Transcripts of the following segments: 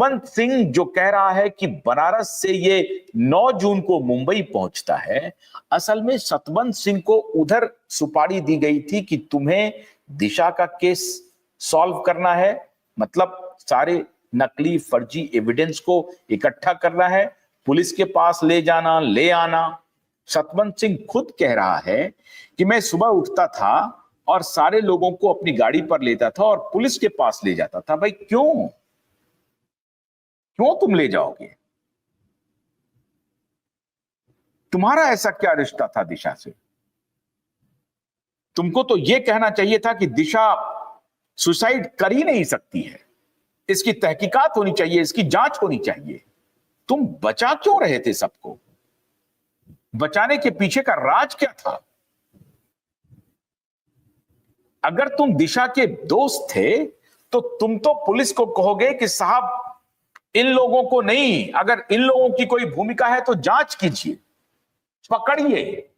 सतवंत सिंह जो कह रहा है कि बनारस से ये 9 जून को मुंबई पहुंचता है, असल में सतवंत सिंह को उधर सुपारी दी गई थी कि तुम्हें दिशा का केस सॉल्व करना है, मतलब सारे नकली फर्जी एविडेंस को इकट्ठा करना है, पुलिस के पास ले जाना, ले आना। सतवंत सिंह खुद कह रहा है कि मैं सुबह उठता था और सारे लोगों को अपनी गाड़ी पर लेता था और पुलिस के पास ले जाता था। भाई क्यों तुम ले जाओगे? तुम्हारा ऐसा क्या रिश्ता था दिशा से? तुमको तो यह कहना चाहिए था कि दिशा सुसाइड कर ही नहीं सकती है, इसकी तहकीकात होनी चाहिए, इसकी जांच होनी चाहिए। तुम बचा क्यों रहे थे सबको? बचाने के पीछे का राज क्या था? अगर तुम दिशा के दोस्त थे तो तुम तो पुलिस को कहोगे कि साहब इन लोगों को नहीं, अगर इन लोगों की कोई भूमिका है तो जांच कीजिए, पकड़िए।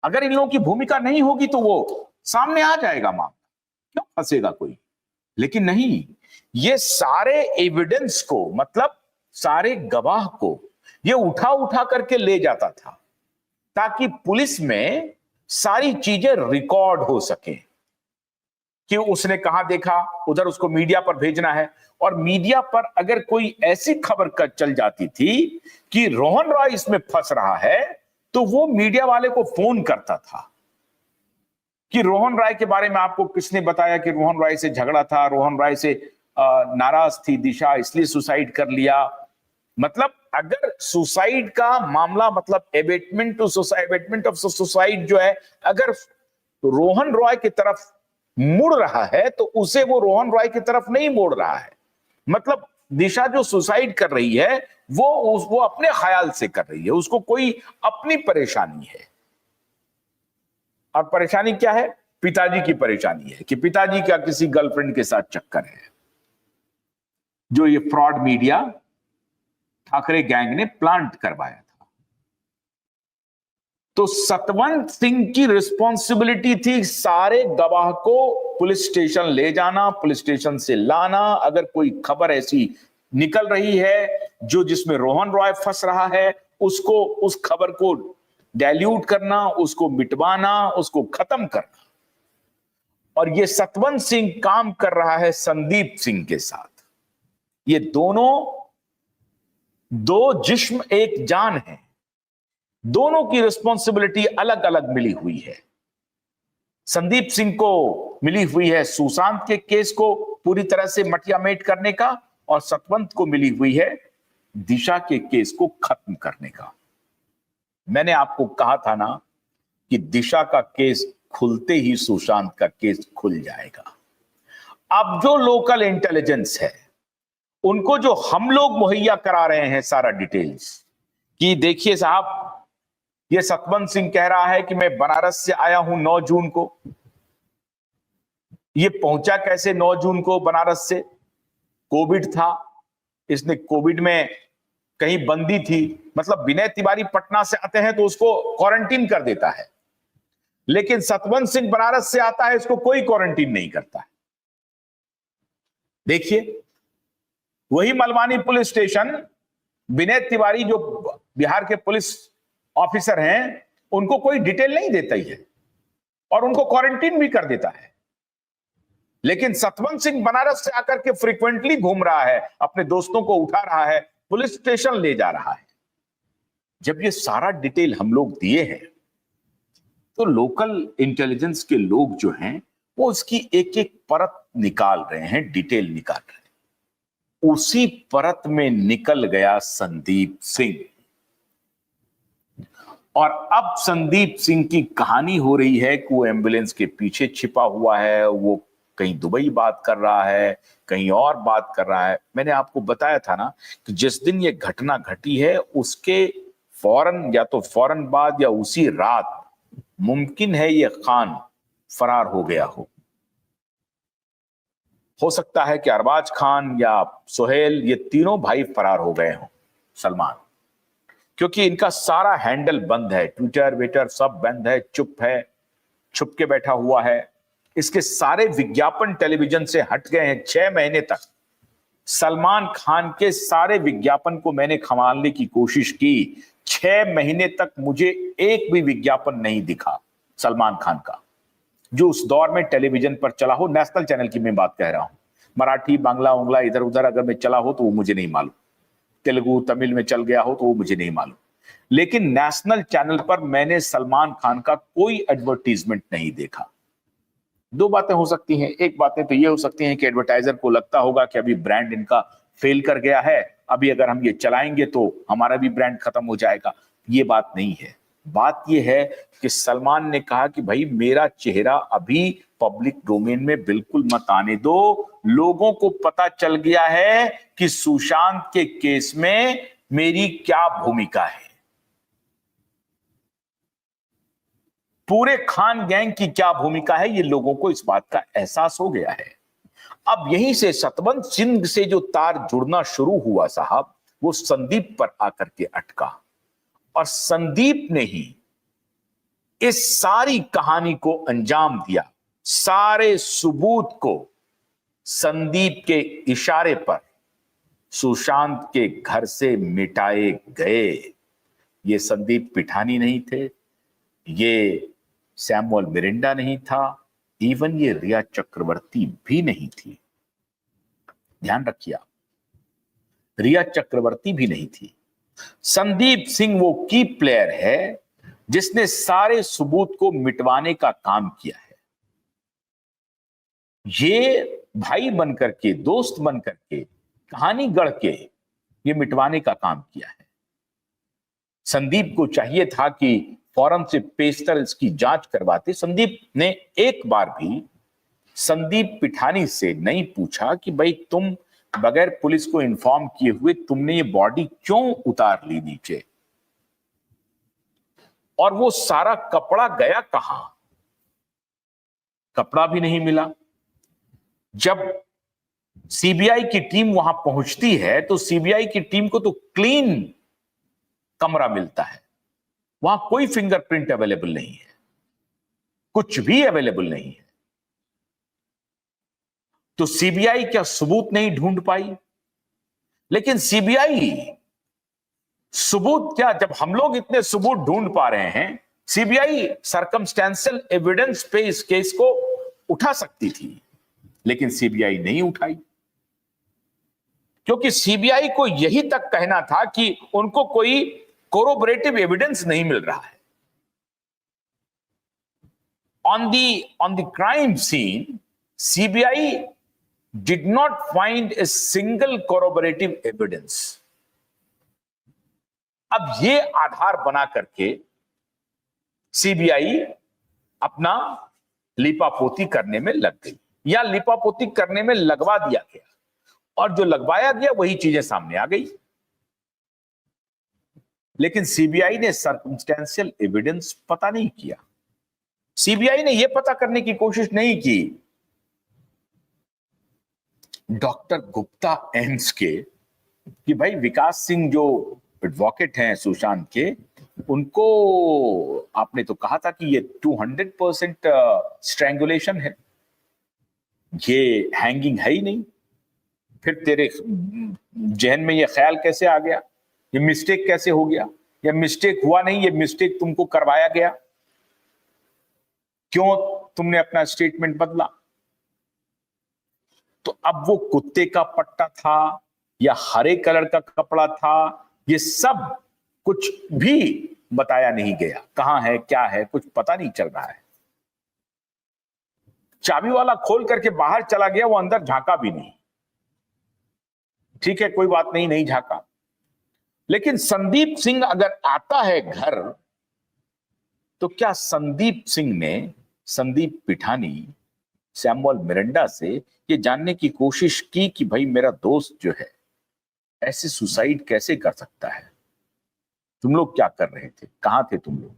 अगर इन लोगों की भूमिका नहीं होगी तो वो सामने आ जाएगा मामला, क्यों फंसेगा कोई? लेकिन नहीं, ये सारे एविडेंस को, मतलब सारे गवाह को ये उठा उठा करके ले जाता था ताकि पुलिस में सारी चीजें रिकॉर्ड हो सके कि उसने कहां देखा, उधर उसको मीडिया पर भेजना है। और मीडिया पर अगर कोई ऐसी खबर चल जाती थी कि रोहन रॉय इसमें फंस रहा है तो वो मीडिया वाले को फोन करता था कि रोहन रॉय के बारे में आपको किसने बताया कि रोहन रॉय से झगड़ा था, रोहन रॉय से नाराज थी दिशा, इसलिए सुसाइड कर लिया। मतलब अगर सुसाइड का मामला, मतलब एबेटमेंट ऑफ सुसाइड जो है, अगर रोहन रॉय की तरफ मुड़ रहा है तो उसे वो रोहन रॉय की तरफ नहीं मोड़ रहा है। मतलब दिशा जो सुसाइड कर रही है वो अपने ख्याल से कर रही है, उसको कोई अपनी परेशानी है। और परेशानी क्या है? पिताजी की परेशानी है कि पिताजी का किसी गर्लफ्रेंड के साथ चक्कर है, जो ये फ्रॉड मीडिया ठाकरे गैंग ने प्लांट करवाया था। तो सतवंत सिंह की रिस्पॉन्सिबिलिटी थी सारे गवाह को पुलिस स्टेशन ले जाना, पुलिस स्टेशन से लाना। अगर कोई खबर ऐसी निकल रही है जो जिसमें रोहन रॉय फंस रहा है, उसको, उस खबर को डाइल्यूट करना, उसको मिटवाना, उसको खत्म करना। और ये सतवंत सिंह काम कर रहा है संदीप सिंह के साथ। ये दोनों दो जिस्म एक जान है, दोनों की रिस्पॉन्सिबिलिटी अलग अलग मिली हुई है। संदीप सिंह को मिली हुई है सुशांत के केस को पूरी तरह से मटियामेट करने का, और सतवंत को मिली हुई है दिशा के केस को खत्म करने का। मैंने आपको कहा था ना कि दिशा का केस खुलते ही सुशांत का केस खुल जाएगा। अब जो लोकल इंटेलिजेंस है उनको जो हम लोग मुहैया करा रहे हैं सारा डिटेल्स कि देखिए साहब, ये सतवंत सिंह कह रहा है कि मैं बनारस से आया हूं 9 जून को। ये पहुंचा कैसे 9 जून को बनारस से? कोविड था, इसने कोविड में कहीं बंदी थी, मतलब विनय तिवारी पटना से आते हैं तो उसको क्वारंटीन कर देता है, लेकिन सतवंत सिंह बनारस से आता है, इसको कोई क्वारंटीन नहीं करता है। देखिए, वही मलवानी पुलिस स्टेशन, विनय तिवारी जो बिहार के पुलिस ऑफिसर हैं, उनको कोई डिटेल नहीं देता ही है और उनको क्वारंटीन भी कर देता है। लेकिन सतवंत सिंह बनारस से आकर के फ्रीक्वेंटली घूम रहा है, अपने दोस्तों को उठा रहा है, पुलिस स्टेशन ले जा रहा है। जब ये सारा डिटेल हम लोग दिए हैं तो लोकल इंटेलिजेंस के लोग जो हैं वो उसकी एक एक परत निकाल रहे हैं, डिटेल निकाल रहे हैं। उसी परत में निकल गया संदीप सिंह, और अब संदीप सिंह की कहानी हो रही है कि वो एम्बुलेंस के पीछे छिपा हुआ है, वो कहीं दुबई बात कर रहा है, कहीं और बात कर रहा है। मैंने आपको बताया था ना कि जिस दिन ये घटना घटी है उसके फौरन, या तो फौरन बाद या उसी रात मुमकिन है ये खान फरार हो गया हो सकता है कि अरबाज खान या सोहेल, ये तीनों भाई फरार हो गए हों सलमान, क्योंकि इनका सारा हैंडल बंद है, ट्विटर वेटर सब बंद है, चुप है, छुप के बैठा हुआ है। इसके सारे विज्ञापन टेलीविजन से हट गए हैं 6 महीने तक। सलमान खान के सारे विज्ञापन को मैंने खंगालने की कोशिश की, 6 महीने तक मुझे एक भी विज्ञापन नहीं दिखा सलमान खान का, जो उस दौर में टेलीविजन पर चला हो। नेशनल चैनल की मैं बात कह रहा हूं, मराठी बांग्ला उंगला इधर उधर अगर मैं चला हो तो वो मुझे नहीं मालूम, तेलुगु तमिल में चल गया हो तो वो मुझे नहीं मालूम, लेकिन नेशनल चैनल पर मैंने सलमान खान का कोई एडवर्टीजमेंट नहीं देखा। दो बातें हो सकती हैं, एक बातें तो ये हो सकती हैं कि एडवर्टाइजर को लगता होगा कि अभी ब्रांड इनका फेल कर गया है, अभी अगर हम ये चलाएंगे तो हमारा भी ब्रांड खत्म हो जाएगा। ये बात नहीं है। बात ये है कि सलमान ने कहा कि भाई मेरा चेहरा अभी पब्लिक डोमेन में बिल्कुल मत आने दो, लोगों को पता चल गया है कि सुशांत के केस में मेरी क्या भूमिका है, पूरे खान गैंग की क्या भूमिका है, ये लोगों को इस बात का एहसास हो गया है। अब यहीं से सतवंत सिंह से जो तार जुड़ना शुरू हुआ साहब, वो संदीप पर आकर के अटका, और संदीप ने ही इस सारी कहानी को अंजाम दिया। सारे सबूत को संदीप के इशारे पर सुशांत के घर से मिटाए गए। ये संदीप पिठानी नहीं थे, ये सैमुअल मिरिंडा नहीं था, इवन ये रिया चक्रवर्ती भी नहीं थी। ध्यान रखिए आप, रिया चक्रवर्ती भी नहीं थी। संदीप सिंह वो की प्लेयर है जिसने सारे सबूत को मिटवाने का काम किया है। ये भाई बनकर के, दोस्त बनकर के, कहानी गढ़ के ये मिटवाने का काम किया है। संदीप को चाहिए था कि फौरन से पेशतर इसकी जांच करवाते। संदीप ने एक बार भी संदीप पिठानी से नहीं पूछा कि भाई तुम बगैर पुलिस को इन्फॉर्म किए हुए तुमने ये बॉडी क्यों उतार ली नीचे, और वो सारा कपड़ा गया कहां? कपड़ा भी नहीं मिला। जब सीबीआई की टीम वहां पहुंचती है तो सीबीआई की टीम को तो क्लीन कमरा मिलता है, वहां कोई फिंगरप्रिंट अवेलेबल नहीं है, कुछ भी अवेलेबल नहीं है। तो सीबीआई क्या सबूत नहीं ढूंढ पाई? लेकिन सीबीआई सबूत क्या, जब हम लोग इतने सबूत ढूंढ पा रहे हैं, सीबीआई सर्कमस्टेंशियल एविडेंस पे इस केस को उठा सकती थी, लेकिन सीबीआई नहीं उठाई, क्योंकि सीबीआई को यही तक कहना था कि उनको कोई कोरोबरेटिव एविडेंस नहीं मिल रहा है। On the crime scene, CBI did not find a single corroborative evidence. अब ये आधार बना करके सीबीआई अपना लिपापोती करने में लग गई, या लिपापोती करने में लगवा दिया गया, और जो लगवाया गया वही चीजें सामने आ गई। लेकिन सीबीआई ने सर्कमस्टेंशियल एविडेंस पता नहीं किया। सीबीआई ने यह पता करने की कोशिश नहीं की डॉक्टर गुप्ता एम्स के कि भाई विकास सिंह जो एडवोकेट हैं सुशांत के, उनको आपने तो कहा था कि ये 200% स्ट्रैंगुलेशन है, ये हैंगिंग है ही नहीं, फिर तेरे जहन में ये ख्याल कैसे आ गया, ये मिस्टेक कैसे हो गया? ये मिस्टेक हुआ नहीं, ये मिस्टेक तुमको करवाया गया। क्यों तुमने अपना स्टेटमेंट बदला? तो अब वो कुत्ते का पट्टा था या हरे कलर का कपड़ा था, ये सब कुछ भी बताया नहीं गया। कहां है, क्या है, कुछ पता नहीं चल रहा है। चाबी वाला खोल करके बाहर चला गया, वो अंदर झांका भी नहीं। ठीक है, कोई बात नहीं, नहीं झांका। लेकिन संदीप सिंह अगर आता है घर, तो क्या संदीप सिंह ने, संदीप पिठानी सैमुअल मिरिंडा से ये जानने की कोशिश की कि भाई मेरा दोस्त जो है ऐसे सुसाइड कैसे कर सकता है? तुम लोग क्या कर रहे थे, कहां थे तुम लोग?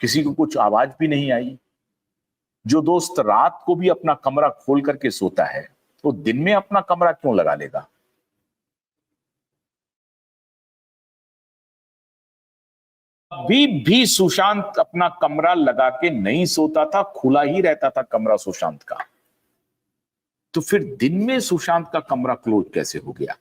किसी को कुछ आवाज भी नहीं आई। जो दोस्त रात को भी अपना कमरा खोल करके सोता है, तो दिन में अपना कमरा क्यों लगा लेगा? अभी भी सुशांत अपना कमरा लगा के नहीं सोता था, खुला ही रहता था कमरा सुशांत का। तो फिर दिन में सुशांत का कमरा क्लोज कैसे हो गया?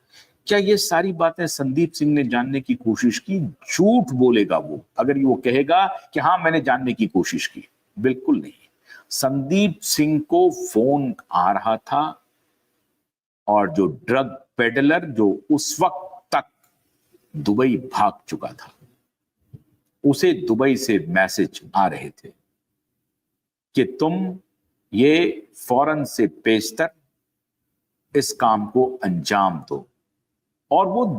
क्या ये सारी बातें संदीप सिंह ने जानने की कोशिश की? झूठ बोलेगा वो अगर वो कहेगा कि हाँ मैंने जानने की कोशिश की। बिल्कुल नहीं। संदीप सिंह को फोन आ रहा था और जो ड्रग पेडलर जो उस वक्त तक दुबई भाग चुका था, उसे दुबई से मैसेज आ रहे थे कि तुम ये फौरन से पेशतर इस काम को अंजाम दो। और वो